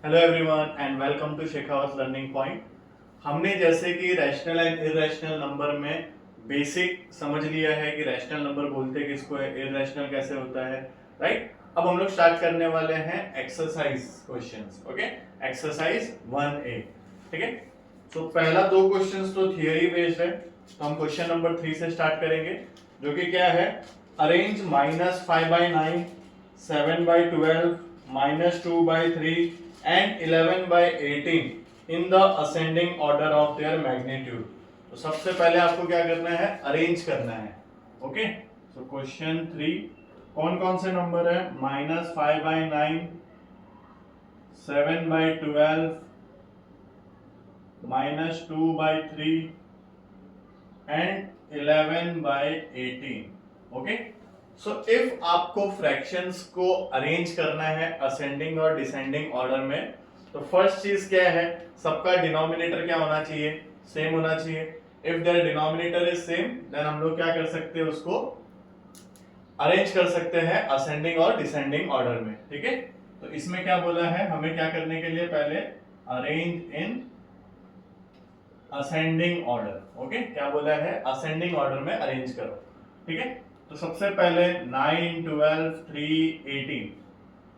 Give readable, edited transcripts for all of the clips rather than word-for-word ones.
Hello everyone and welcome to Shekhawat learning point. हमने जैसे कि रैशनल एंड इरेशनल नंबर में बेसिक समझ लिया है कि रैशनल नंबर बोलते किसको है, इरेशनल कैसे होता है, राइट। अब हम लोग स्टार्ट करने वाले हैं exercise questions. Okay, exercise 1A। ठीक है, तो पहला दो क्वेश्चंस तो थियरी बेस्ड है, तो हम क्वेश्चन नंबर 3 से स्टार्ट करेंगे, जो कि क्या है, arrange -5/9, 7/12, -2/3 and 11/18 in the ascending order of their magnitude। तो सबसे पहले आपको क्या करना है, अरेंज करना है। ओके, सो क्वेश्चन 3, कौन कौन से नंबर है, -5/9, 7/12, -2/3 एंड 11/18। ओके, सो इफ आपको फ्रैक्शंस को अरेंज करना है असेंडिंग और डिसेंडिंग ऑर्डर में, तो फर्स्ट चीज क्या है, सबका डिनोमिनेटर क्या होना चाहिए, सेम होना चाहिए। If their denominator is same then हम लोग क्या कर सकते हैं, उसको अरेंज कर सकते हैं असेंडिंग और डिसेंडिंग ऑर्डर में। ठीक है, तो इसमें क्या बोला है हमें क्या करने के लिए, पहले arrange in ascending order. Okay, क्या बोला है, असेंडिंग ऑर्डर में अरेंज करो। ठीक है, तो सबसे पहले 9, 12, 3, 18।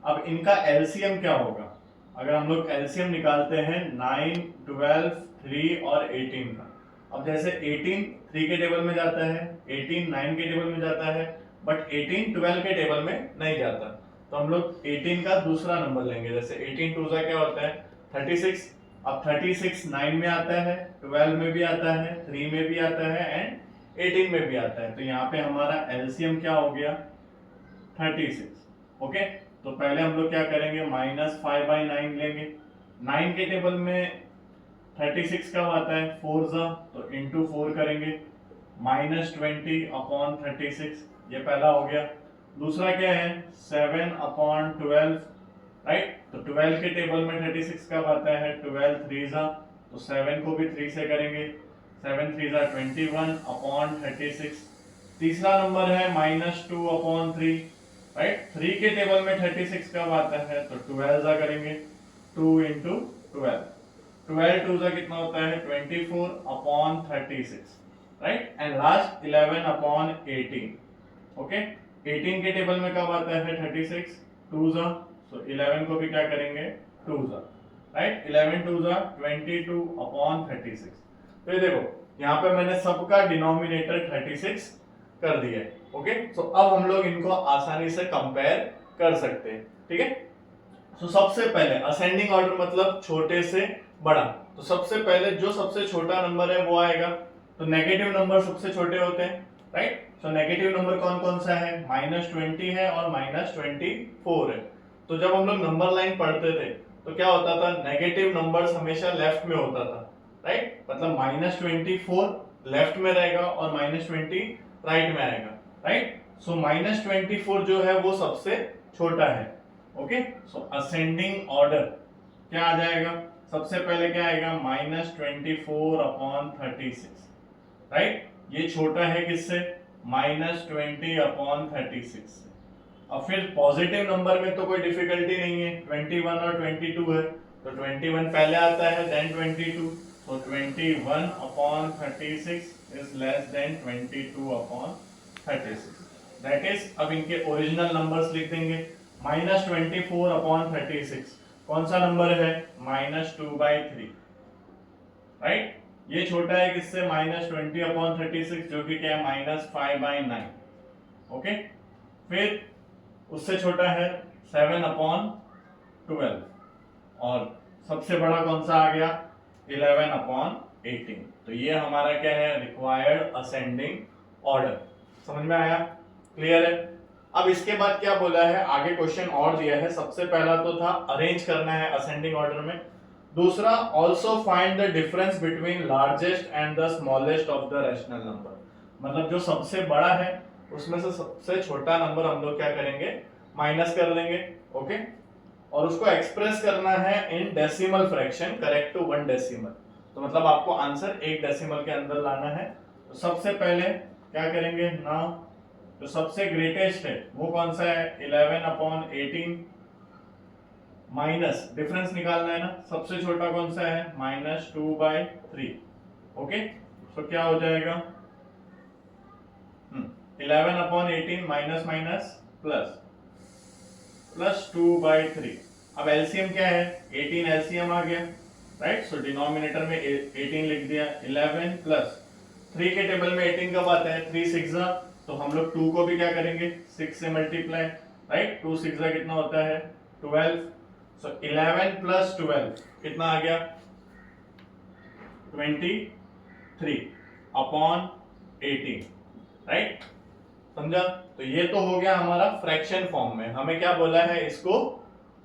अब इनका एलसीएम क्या होगा, अगर हम लोग एलसीएम निकालते हैं 9, 12, 3 और 18 का। अब जैसे 18 3 के टेबल में जाता है, 18 9 के टेबल में जाता है, बट 18 12 के टेबल में नहीं जाता, तो हम लोग 18 का दूसरा नंबर लेंगे। जैसे 18 टू क्या होता है 36। अब 36 9 में आता है, 12 में भी आता है, 3 में भी आता है एंड 18 में भी आता है, तो यहाँ पे हमारा एलसीएम क्या हो गया, 36। ओके, तो पहले हम लोग क्या करेंगे, -5/9 लेंगे। 9 के टेबल में 36 कब आता है, 4 जा, तो इंटू 4 करेंगे, -20/36, ये पहला हो गया। दूसरा क्या है, 7/12, राइट। तो 12 के टेबल में 36 कब आता है, 12 3 जा, तो 7 को भी 3 से करेंगे, 7 3 जा 21/36। तीसरा नंबर है -2/3, राइट। 3 के टेबल में 36 कब आता है, तो 12 जा करेंगे, 2 इंटू 12, 12 2 जा कितना होता है, 24/36, राइट। And last 11/18। ओके, 18 के टेबल में कब आता है 36, 2 जा, सो 11 को भी क्या करेंगे, 2 जा, राइट। 11 2 जा 22/36। तो ये देखो, यहाँ पे मैंने सबका डिनोमिनेटर 36 कर दिया है। ओके, सो अब हम लोग इनको आसानी से कंपेयर कर सकते हैं। ठीक है, तो सबसे पहले असेंडिंग ऑर्डर मतलब छोटे से बड़ा, तो सबसे पहले जो सबसे छोटा नंबर है वो आएगा, तो नेगेटिव नंबर सबसे छोटे होते हैं, राइट। तो नेगेटिव नंबर कौन कौन सा है, -20 है और -24 है। तो जब हम लोग नंबर लाइन पढ़ते थे तो क्या होता था, नेगेटिव नंबर्स हमेशा लेफ्ट में होता था, राइट। मतलब -24 लेफ्ट में रहेगा और -20 राइट में आएगा, राइट। सो -24 जो है वो सबसे छोटा है। ओके, सो असेंडिंग ऑर्डर क्या आ जाएगा, सबसे पहले क्या आएगा, -24/36, राइट। ये छोटा है किससे, -20/36। अब फिर पॉजिटिव नंबर में तो कोई डिफिकल्टी नहीं है, 21 और 22 है, तो 21 पहले आता है देन 22, तो 21/36 is less than 22/36। That is, अब इनके ओरिजिनल नंबर्स लिख देंगे। -24/36 कौन सा नंबर है, -2/3, राइट। ये छोटा है किससे, -20/36, जो कि क्या है, -5/9। ओके, फिर उससे छोटा है 7/12, और सबसे बड़ा कौन सा आ गया, 11/18। तो ये हमारा क्या है, रिक्वायर्ड असेंडिंग ऑर्डर। समझ में आया, क्लियर है। अब इसके बाद क्या बोला है, आगे क्वेश्चन और दिया है। सबसे पहला तो था अरेंज करना है असेंडिंग ऑर्डर में, दूसरा also find the difference between largest and the smallest of the rational number. मतलब जो सबसे बड़ा है उसमें से सबसे छोटा नंबर हम लोग क्या करेंगे, माइनस कर लेंगे। ओके, और उसको एक्सप्रेस करना है in decimal fraction correct to 1 decimal. तो मतलब आपको आंसर 1 डेसिमल के अंदर लाना है। तो सबसे पहले क्या करेंगे, नाउ जो सबसे ग्रेटेस्ट है वो कौन सा है, 11/18, माइनस डिफरेंस निकालना है ना, सबसे छोटा कौन सा है, -2/3। ओके, तो क्या हो जाएगा 11/18 माइनस माइनस प्लस प्लस 2/3। अब एलसीएम क्या है, 18 एलसीएम आ गया, राइट। सो डिनोमिनेटर में 18 लिख दिया, 11 प्लस 3 के टेबल में 18 कब आता है, 3 6 तो हम लोग 2 को भी क्या करेंगे 6 से मल्टीप्लाई, राइट। 2 6 कितना होता है 12। सो 11 प्लस 12 कितना आ गया 23/18, राइट। समझा। तो ये तो हो गया हमारा फ्रैक्शन फॉर्म में। हमें क्या बोला है, इसको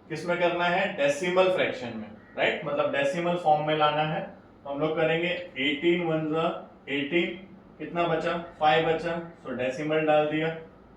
किस में करना है, डेसिमल फ्रैक्शन में, राइट। मतलब डेसिमल फॉर्म में लाना है। तो हम लोग करेंगे 18 1 18, कितना बचा 5 बचा, सो डेसिमल डाल दिया,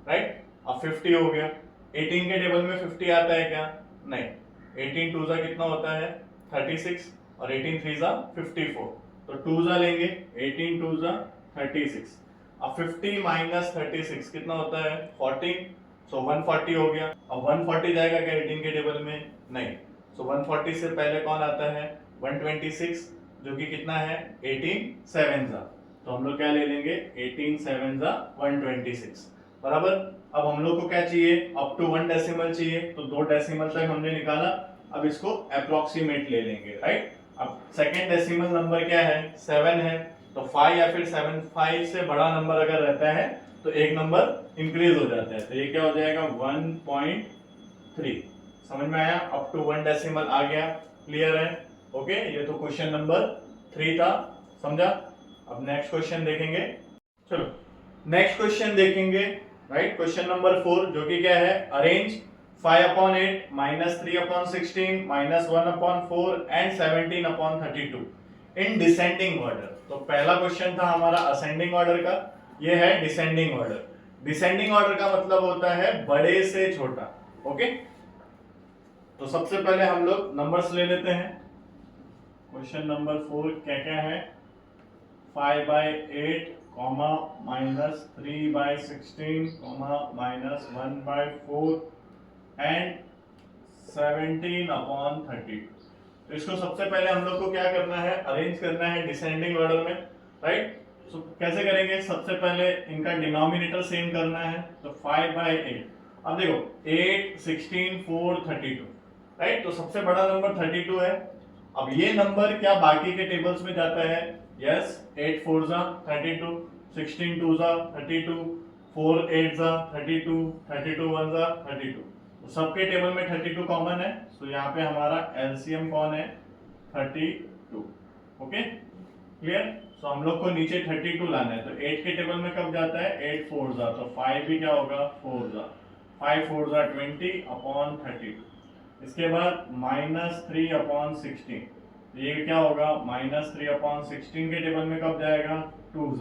राइट। अब 50 हो गया। 18 के टेबल में 50 आता है क्या, नहीं। 18 2 कितना होता है 36 और 18 3 54, तो 2 लेंगे, 18 2 36। अब 50 माइनस 36 कितना होता है 14, सो 140 हो गया। अब 140 जाएगा क्या 18 के टेबल में, नहीं। सो 140 से पहले कौन आता है 126, जो कि कितना है 18 7 तो हम लोग क्या ले लेंगे 18 7 126, बराबर। अब हम लोग को क्या चाहिए, अप टू 1 डेसिमल चाहिए, तो 2 डेसिमल तक हमने निकाला। अब इसको अप्रोक्सीमेट ले लेंगे, राइट। अब सेकेंड डेसिमल नंबर क्या है 7 है, तो 5 या फिर 7, 5 से बड़ा नंबर अगर रहता है तो एक नंबर इंक्रीज हो जाता है, तो ये क्या हो जाएगा 1.3। समझ में आया, अप टू 1 डेसिमल आ गया, क्लियर है। ओके, ये तो क्वेश्चन नंबर 3 था, समझा। अब नेक्स्ट क्वेश्चन देखेंगे, चलो नेक्स्ट क्वेश्चन देखेंगे, राइट। क्वेश्चन नंबर 4, जो कि क्या है, arrange 5/8 -3/16 -1/4 and 17/32 in descending order. तो पहला क्वेश्चन था हमारा असेंडिंग ऑर्डर का, ये है डिसेंडिंग ऑर्डर। डिसेंडिंग ऑर्डर का मतलब होता है बड़े से छोटा। ओके, तो सबसे पहले हम लोग नंबर्स ले लेते हैं। क्वेश्चन नंबर 4 क्या क्या है, 5/8 -3/16 -1/4 एंड 17/32। तो इसको सबसे पहले हम लोग को क्या करना है, अरेंज करना है डिसेंडिंग ऑर्डर में, राइट। तो कैसे करेंगे, सबसे पहले इनका डिनोमिनेटर सेम करना है, तो 5/8। अब देखो 8 16 4 32, राइट। तो सबसे बड़ा नंबर 32 है। अब ये नंबर क्या बाकी के टेबल्स में जाता है, यस। 8 4 32, 16 2 32, 4 8 32, 32 1 32, तो सबके टेबल में 32 कॉमन है। तो यहाँ पे हमारा एलसीएम कौन है 32। Okay, clear. तो हम लोग को नीचे 32 लाना है, तो 8 के टेबल में कब जाता है 8 4 तो 5 भी क्या होगा 4 5 4 20/32। इसके बाद -3/16, ये क्या होगा -3/16 के टेबल में कब जाएगा 2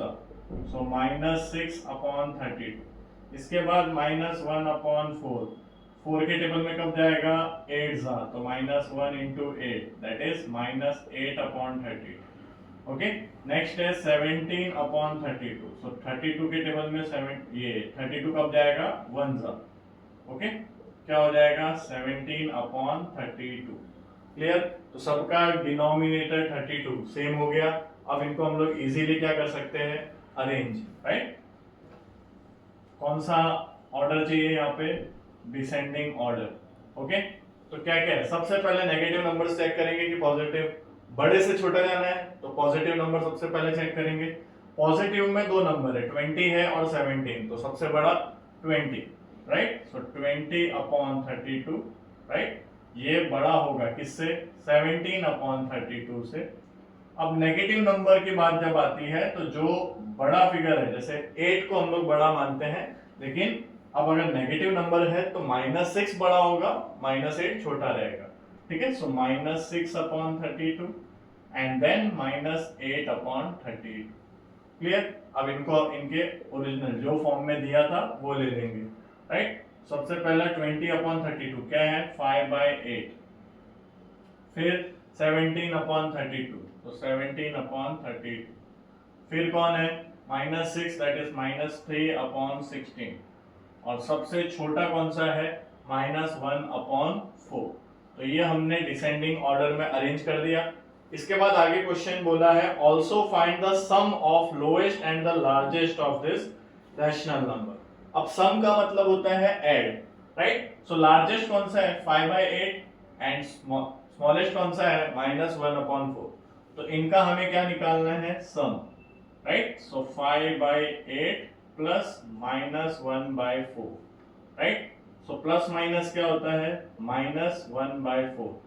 सो -6/32। इसके बाद -1/4, 4 के टेबल में कब जाएगा 8 तो -1 × 8 दैट इज -8/32। ओके, नेक्स्ट है 17/32। सो 32 के टेबल में 7, ये 32 कब जाएगा 1 ओके, क्या हो जाएगा 17/32, क्लियर। तो सबका डिनोमिनेटर 32 सेम हो गया। अब इनको हम लोग इजीली क्या कर सकते हैं, अरेंज, राइट। कौन सा ऑर्डर चाहिए यहाँ पे, डिसेंडिंग ऑर्डर। ओके, तो क्या क्या है, सबसे पहले नेगेटिव नंबर चेक करेंगे कि पॉजिटिव, बड़े से छोटा जाना है तो पॉजिटिव नंबर सबसे पहले चेक करेंगे। पॉजिटिव में दो नंबर है 20 है और 17, तो सबसे बड़ा 20, राइट। सो 20/32, राइट, ये बड़ा होगा किससे 17/32 से। अब नेगेटिव नंबर की बात जब आती है तो जो बड़ा फिगर है, जैसे 8 को हम लोग बड़ा मानते हैं, लेकिन अब अगर नेगेटिव नंबर है तो -6 बड़ा होगा, -8 छोटा रहेगा, ठीक है। सो -6/32 एंड देन -8/32, क्लियर। अब इनको इनके ओरिजिनल जो फॉर्म में दिया था वो ले लेंगे, राइट। सबसे पहला 20/32 क्या है 5/8, फिर 17/32 तो 17/32, फिर कौन है -6 दैट इज -3/16, और सबसे छोटा कौन सा है -1/4। तो ये हमने डिसेंडिंग ऑर्डर में अरेंज कर दिया। इसके बाद आगे क्वेश्चन बोला है also find the sum of lowest and the largest of this rational number. अब सम का मतलब होता है ऐड, राइट। सो लार्जेस्ट कौन सा है 5/8 एंड स्मॉलेस्ट कौन सा है -1/4। तो इनका हमें क्या निकालना है सम, राइट। सो 5/8 plus -1/4, right. So plus minus क्या होता है -1/4।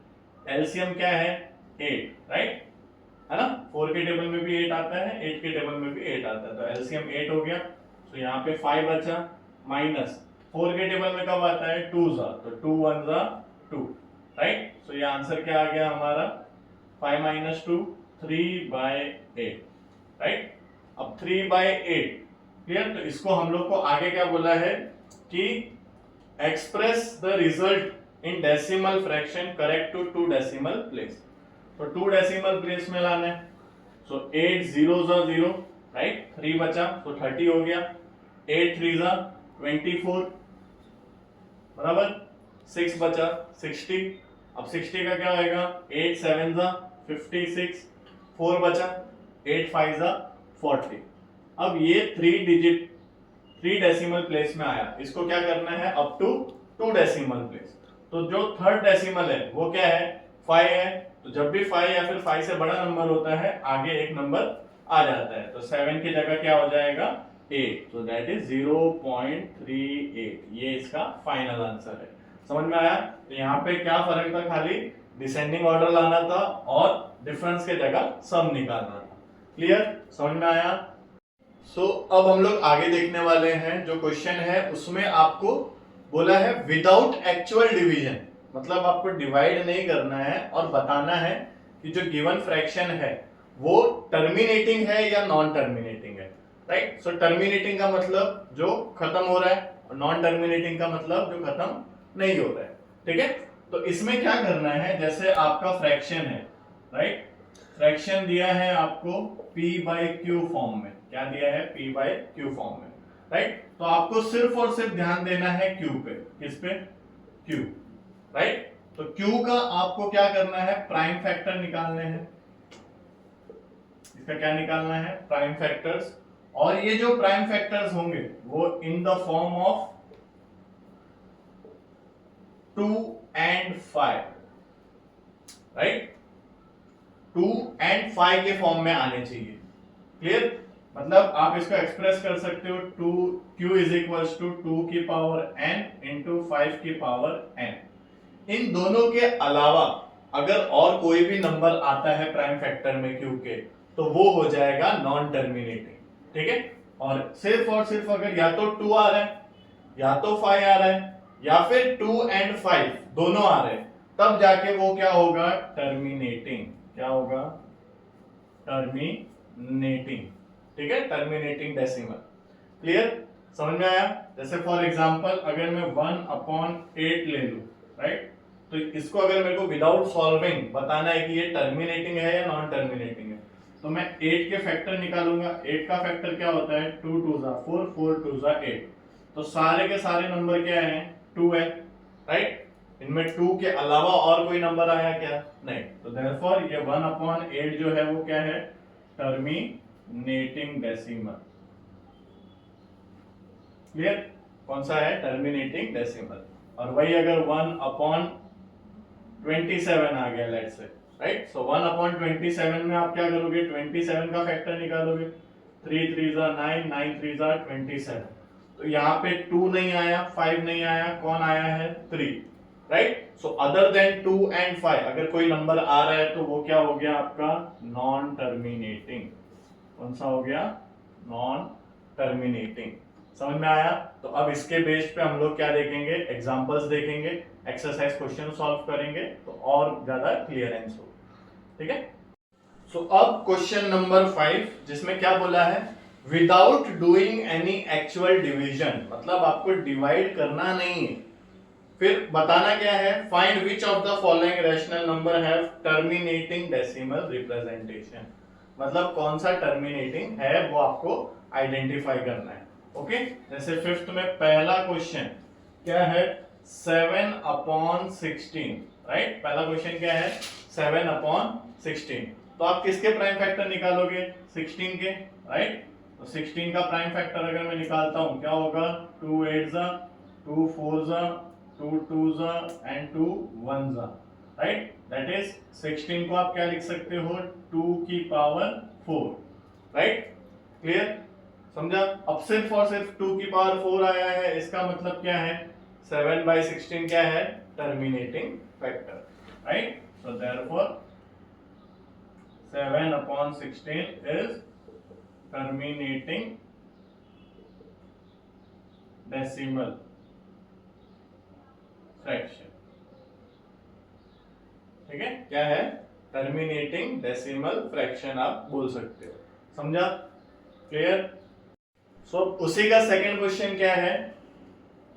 एलसीएम क्या है 8, राइट, है ना। 4 के टेबल में भी 8 आता है, 8 के टेबल में भी 8 आता है, तो एलसीएम 8 हो गया। तो यहाँ पे 5 बचा, माइनस 4 के टेबल में कब आता है 2 जा, तो 2 1 जा 2, राइट। सो ये आंसर क्या आ गया हमारा 5 - 2 3/8, राइट। अब 3/8 क्लियर। तो इसको हम लोग को आगे क्या बोला है कि express the result in decimal fraction correct to 2 decimal place. तो 2 डेसिमल प्लेस में लाना है। सो 8 0 जा 0, राइट, 3 बचा तो 30 हो गया, 8 3 जा 24, बराबर 6 बचा 60। अब 60 का क्या होएगा 8 7 जा 56, 4 बचा 8 5 जा 40। अब ये 3 डेसिमल प्लेस में आया, इसको क्या करना है अप टू 2 डेसिमल प्लेस। तो जो थर्ड डेसिमल है वो क्या है 5 है। तो जब भी 5 या फिर 5 से बड़ा नंबर होता है आगे एक नंबर आ जाता है। तो 7 की जगह क्या हो जाएगा 8, तो दैट इज 0.38। ये इसका फाइनल आंसर है। समझ में आया। तो यहाँ पे क्या फर्क था, खाली डिसेंडिंग ऑर्डर लाना था और डिफरेंस के जगह सम निकालना था। क्लियर, समझ में आया। सो अब हम लोग आगे देखने वाले हैं। जो क्वेश्चन है उसमें आपको बोला है विदाउट एक्चुअल डिवीजन, मतलब आपको डिवाइड नहीं करना है और बताना है कि जो गिवन फ्रैक्शन है वो टर्मिनेटिंग है या नॉन टर्मिनेटिंग है, राइट। सो टर्मिनेटिंग का मतलब जो खत्म हो रहा है और नॉन टर्मिनेटिंग का मतलब जो खत्म नहीं हो रहा है, ठीक है। तो इसमें क्या करना है, जैसे आपका फ्रैक्शन है, राइट, फ्रैक्शन दिया है आपको p/q फॉर्म में। क्या दिया है p/q फॉर्म में, राइट। तो आपको सिर्फ और सिर्फ ध्यान देना है q पे। किस पे q, राइट। तो q का आपको क्या करना है प्राइम फैक्टर निकालने हैं। इसका क्या निकालना है प्राइम फैक्टर्स। और ये जो प्राइम फैक्टर्स होंगे वो इन the form of 2 and 5, right. 2 and 5 के फॉर्म में आने चाहिए। क्लियर, मतलब आप इसको एक्सप्रेस कर सकते हो 2q इज इक्वल्स टू 2 की पावर n इंटू 5 की पावर n। इन दोनों के अलावा अगर और कोई भी नंबर आता है प्राइम फैक्टर में q के तो वो हो जाएगा नॉन टर्मिनेटिंग, ठीक है। और सिर्फ अगर या तो 2 आ रहा है या तो 5 आ रहा है या फिर 2 and 5 दोनों आ रहे हैं, तब जाके वो क्या होगा टर्मिनेटिंग। क्या होगा टर्मिनेटिंग, ठीक है, टर्मिनेटिंग डेसिमल। क्लियर, समझ में आया। जैसे फॉर एग्जांपल अगर मैं 1/8 ले लूं, राइट, तो इसको अगर मेरे को विदाउट सॉल्विंग बताना है कि ये टर्मिनेटिंग है या नॉन टर्मिनेटिंग है, तो मैं 8 के फैक्टर निकालूंगा। 8 का फैक्टर क्या होता है 2 2 जा 4, 4 2 जा 8। तो सारे के सारे नंबर क्या है 2 है, राइट। इनमें 2 के अलावा और कोई नंबर आया क्या, नहीं। तो देयरफॉर ये 1/8 जो है वो क्या है टर्मिनेटिंग डेसिमल। क्लियर, कौन सा है टर्मिनेटिंग डेसिमल। और वही अगर 1/27 आ गया लेट्स से, राइट। सो 1/27 में आप क्या करोगे 27 का फैक्टर निकालोगे। 3 3 जा 9, 9 3 जा 27। तो यहाँ पे 2 नहीं आया, 5 नहीं आया, कौन आया है 3, right. So other than 2 and 5 अगर कोई नंबर आ रहा है तो वो क्या हो गया आपका नॉन टर्मिनेटिंग। कौन सा हो गया नॉन टर्मिनेटिंग। समझ में आया। तो अब इसके बेस पे हम लोग क्या देखेंगे एग्जांपल्स देखेंगे, एक्सरसाइज क्वेश्चन सॉल्व करेंगे तो और ज्यादा क्लियरेंस हो, ठीक है। सो अब क्वेश्चन नंबर 5 जिसमें क्या बोला है without doing any actual division, मतलब आपको डिवाइड करना नहीं है। फिर बताना क्या है find which of the following rational number have terminating decimal representation, मतलब कौन सा टर्मिनेटिंग है वो आपको आइडेंटिफाई करना है। ओके, जैसे 5th में पहला क्वेश्चन क्या है 7/16 राइट। पहला क्वेश्चन क्या है 7/16। तो आप किसके प्राइम फैक्टर निकालोगे 16 के, राइट। तो 16 का प्राइम फैक्टर अगर मैं निकालता हूं क्या होगा 2 8 2 4 2 2 एंड 2 1 राइट। दैट इज 16 को आप क्या लिख सकते हो 2 की पावर 4, राइट। क्लियर, समझा। अब सिर्फ और सिर्फ 2 की पावर 4 आया है, इसका मतलब क्या है 7/16 क्या है terminating factor, right. So therefore 7/16 is terminating decimal fraction। ठीक है, क्या है टर्मिनेटिंग डेसिमल फ्रैक्शन आप बोल सकते हो, समझा, क्लियर। सो उसी का सेकंड क्वेश्चन क्या है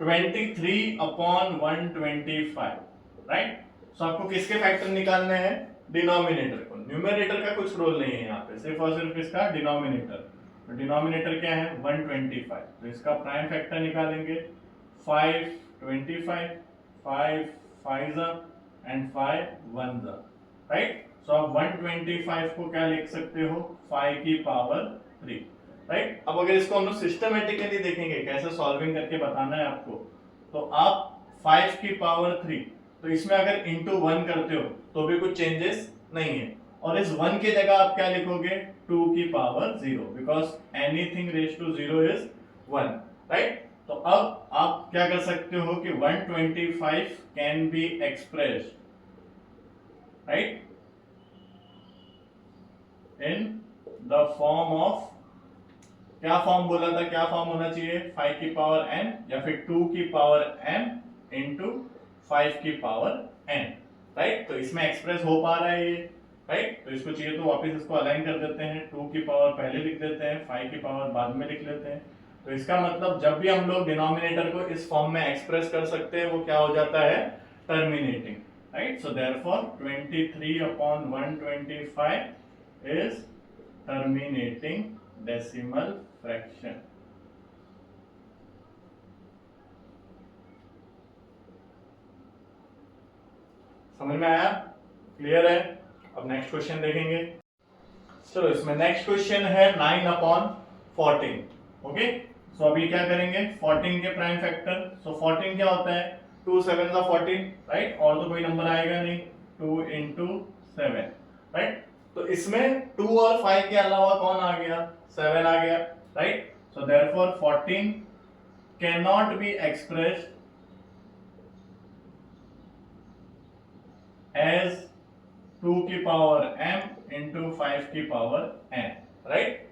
23/125, राइट। सो आपको किसके फैक्टर निकालने हैं डिनोमिनेटर को, न्यूमरेटर का कुछ रोल नहीं है यहाँ पे, सिर्फ और सिर्फ इसका डिनोमिनेटर। तो डिनोमिनेटर क्या है 125, तो इसका प्राइम फैक्टर निकालेंगे 5 25 5 5 एंड 5 1 राइट। सो आप 125 को क्या लिख सकते हो 5 की पावर 3, राइट। अब अगर इसको हम लोग सिस्टमेटिकली देखेंगे कैसे सॉल्विंग करके बताना है आपको, तो आप 5 की पावर 3, तो इसमें अगर इंटू 1 करते हो तो भी कुछ चेंजेस नहीं है, और इस 1 की जगह आप क्या लिखोगे 2 की power 0, because anything raise to 0 is 1, right. तो अब आप क्या कर सकते हो कि 125 can be expressed, right, in the form of, क्या फॉर्म बोला था, क्या फॉर्म होना चाहिए 5 की पावर n या फिर 2 की पावर m इंटू 5 की पावर n, राइट। तो इसमें एक्सप्रेस हो पा रहा है ये, राइट। तो इसको चाहिए तो वापस इसको अलाइन कर देते हैं, 2 की पावर पहले लिख देते हैं, 5 की पावर बाद में लिख लेते हैं। तो इसका मतलब जब भी हम लोग डिनोमिनेटर को इस फॉर्म में एक्सप्रेस कर सकते हैं वो क्या हो जाता है terminating, right. So therefore 23/125 is terminating decimal fraction। समझ में आया, क्लियर है। अब नेक्स्ट क्वेश्चन देखेंगे। चलो इसमें नेक्स्ट क्वेश्चन है 9/14। ओके, सो अभी क्या करेंगे 14 के प्राइम फैक्टर। सो 14 क्या होता है 2 7 14, राइट, और तो कोई नंबर आएगा नहीं, 2 into 7, राइट। तो इसमें 2 और 5 के अलावा कौन आ गया 7 आ गया, right. So therefore 14 can not be expressed as 2 की पावर m इंटू 5 की पावर n, राइट।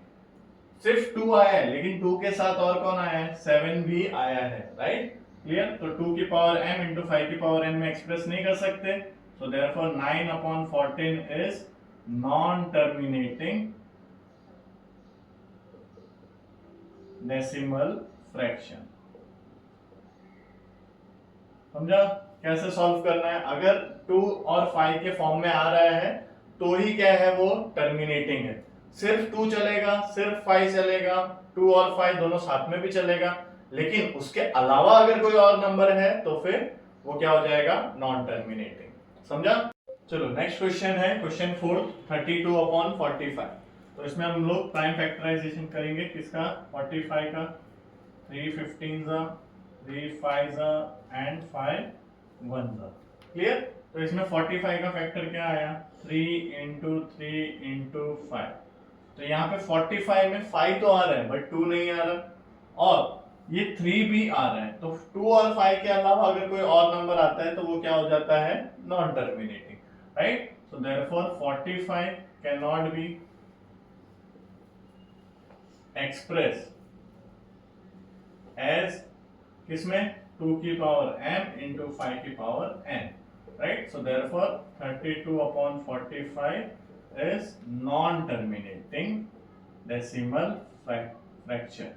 सिर्फ 2 आया है, लेकिन 2 के साथ और कौन आया है 7 भी आया है, राइट, क्लियर। तो 2 की पावर m इंटू 5 की पावर n में एक्सप्रेस नहीं कर सकते। So therefore 9/14 is non-terminating decimal fraction। समझा कैसे सॉल्व करना है। अगर 2 और 5 के फॉर्म में आ रहा है तो ही क्या है वो टर्मिनेटिंग है, सिर्फ 2 चलेगा सिर्फ 5 चलेगा, 2 और 5 दोनों साथ में भी चलेगा, लेकिन उसके अलावा अगर कोई और नंबर है तो फिर वो क्या हो जाएगा नॉन टर्मिनेटिंग, समझा। चलो नेक्स्ट क्वेश्चन है क्वेश्चन 4 32/45। तो इसमें हम लोग प्राइम फैक्टराइजेशन करेंगे किसका 45 का, 3 15 3 5 एंड 5 1, क्लियर। तो इसमें 45 का फैक्टर क्या आया 3 into 3 into 5। तो यहाँ पे 45 में 5 तो आ रहा है बट 2 नहीं आ रहा, और ये 3 भी आ रहा है, तो 2 और 5 के अलावा अगर कोई और नंबर आता है तो वो क्या हो जाता है non terminating, right। So therefore 45 cannot be expressed as किसमें 2 की पावर m into 5 की power n, right। So therefore 32/45 is non-terminating decimal fraction।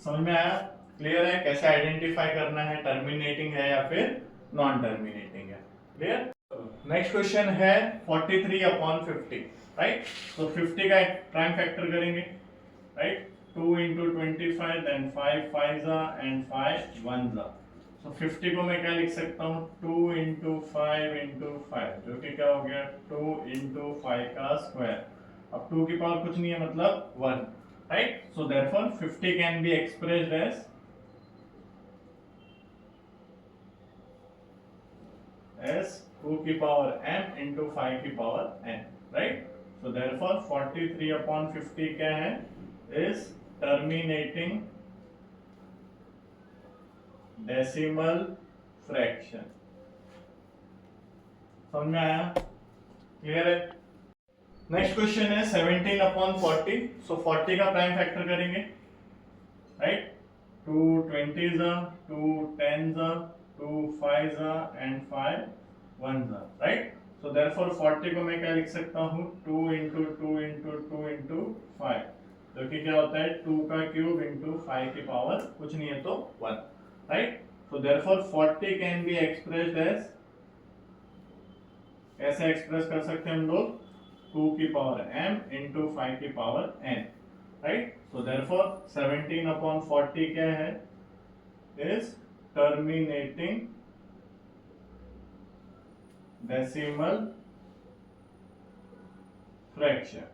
समझ में आया, क्लियर है कैसे आइडेंटिफाई करना है टर्मिनेटिंग है या फिर नॉन टर्मिनेटिंग है, क्लियर। नेक्स्ट क्वेश्चन है 43/50, राइट। तो 50 का एक प्राइम फैक्टर करेंगे, right. 2 into 25 then 5 5 and 5 1 so 50 को मैं क्या लिख सकता हूँ 2 into 5 into 5 जो कि क्या हो गया 2 into 5 का स्क्वायर। अब 2 की पावर कुछ नहीं है मतलब 1 right. So therefore 50 can be expressed as 2 की पावर m into 5 की power n right. So therefore 43 upon 50 क्या है इज टर्मिनेटिंग डेसिमल फ्रैक्शन। समझ में आया? क्लियर है? नेक्स्ट क्वेश्चन है 17 upon 40। सो 40 का प्राइम फैक्टर करेंगे right. 2 20s 2 10s 2 5s and 5 1s right. So therefore 40 को मैं क्या लिख सकता हूँ 2 into 2 into 2 into 5 जो कि क्या होता है 2 का क्यूब into 5 की पावर कुछ नहीं है तो 1 right. So therefore 40 can be expressed as कैसे एक्सप्रेस कर सकते हैं हम लोग 2 की पावर m into 5 की power n right. So therefore 17 upon 40 क्या है इज टर्मिनेटिंग डेसिमल फ्रैक्शन।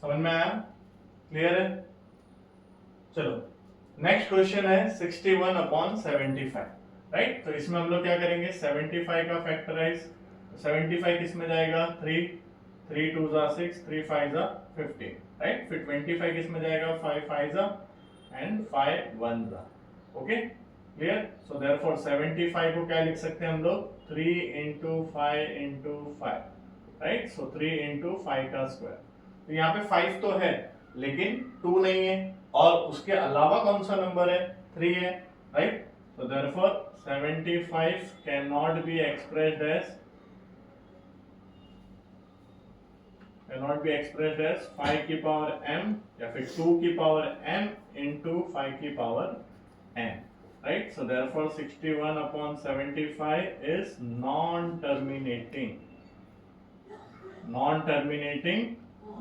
समझ में आया? क्लियर है? चलो नेक्स्ट क्वेश्चन है 61 upon 75 राइट। तो इसमें हम लोग क्या करेंगे 75 का फैक्टराइज 75 किस में जाएगा 3 3 2 6 3 5 15 राइट। फिर 25 किस में जाएगा 5 5 and 5 1 okay clear. So therefore 75 को क्या लिख सकते हैं हम लोग 3 into 5 into 5 राइट। सो 3 into 5 का स्क्वायर। तो यहाँ पे 5 तो है लेकिन 2 नहीं है और उसके अलावा कौन सा नंबर है 3 है right. So therefore 75 cannot be expressed as 5 की पावर m या फिर 2 की पावर m into 5 की power n right। So therefore 61 upon 75 is non-terminating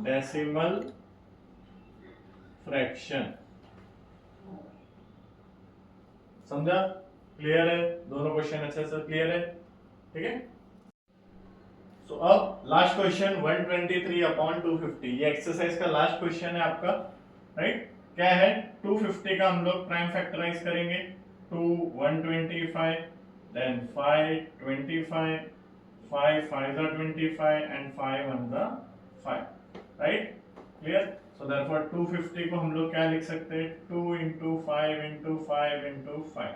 decimal fraction। समझा? क्लियर है? दोनों क्वेश्चन अच्छे से क्लियर है? ठीक है। सो अब लास्ट क्वेश्चन 123 अपॉन 250 ये एक्सरसाइज का लास्ट क्वेश्चन है आपका राइट। क्या है 250 का हम लोग प्राइम फैक्टराइज करेंगे 2 125 then 5 25 5 5 25 and 5 1 5 right. Clear. So therefore 250 को हम लोग क्या लिख सकते हैं 2 into 5 into 5 into 5।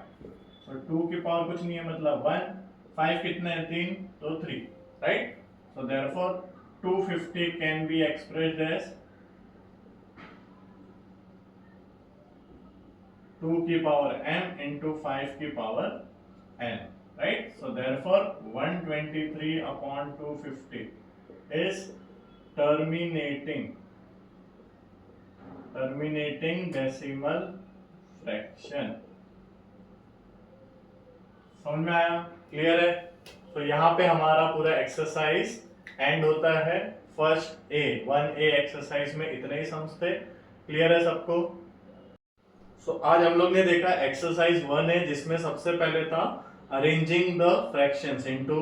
सो 2 की पावर कुछ नहीं है मतलब 1 5 कितने हैं 3 तो 3 right. So therefore 250 can be expressed as 2 की पावर m into 5 की power n right. So therefore 123 upon 250 is terminating decimal fraction। समझ में आया? क्लियर है? तो यहाँ पे हमारा पूरा एक्सरसाइज एंड होता है फर्स्ट ए 1A एक्सरसाइज में इतने ही समझते। क्लियर है सबको? सो आज हम लोग ने देखा एक्सरसाइज 1 है जिसमें सबसे पहले था arranging the fractions into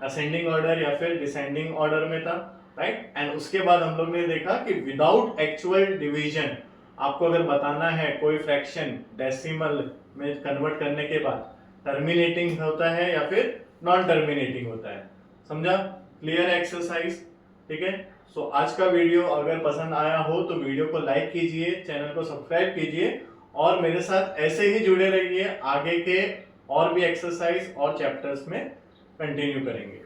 ascending order या फिर डिसेंडिंग ऑर्डर में था राइट। एंड उसके बाद हम लोग ने देखा कि विदाउट एक्चुअल डिवीजन आपको अगर बताना है कोई फ्रैक्शन डेसिमल में कन्वर्ट करने के बाद टर्मिनेटिंग होता है या फिर नॉन टर्मिनेटिंग होता है। समझा? क्लियर है एक्सरसाइज? ठीक है। सो आज का वीडियो अगर पसंद आया हो तो वीडियो को लाइक कीजिए, चैनल को सब्सक्राइब कीजिए और मेरे साथ ऐसे ही जुड़े रहिए। आगे के और भी एक्सरसाइज और चैप्टर्स में कंटिन्यू करेंगे।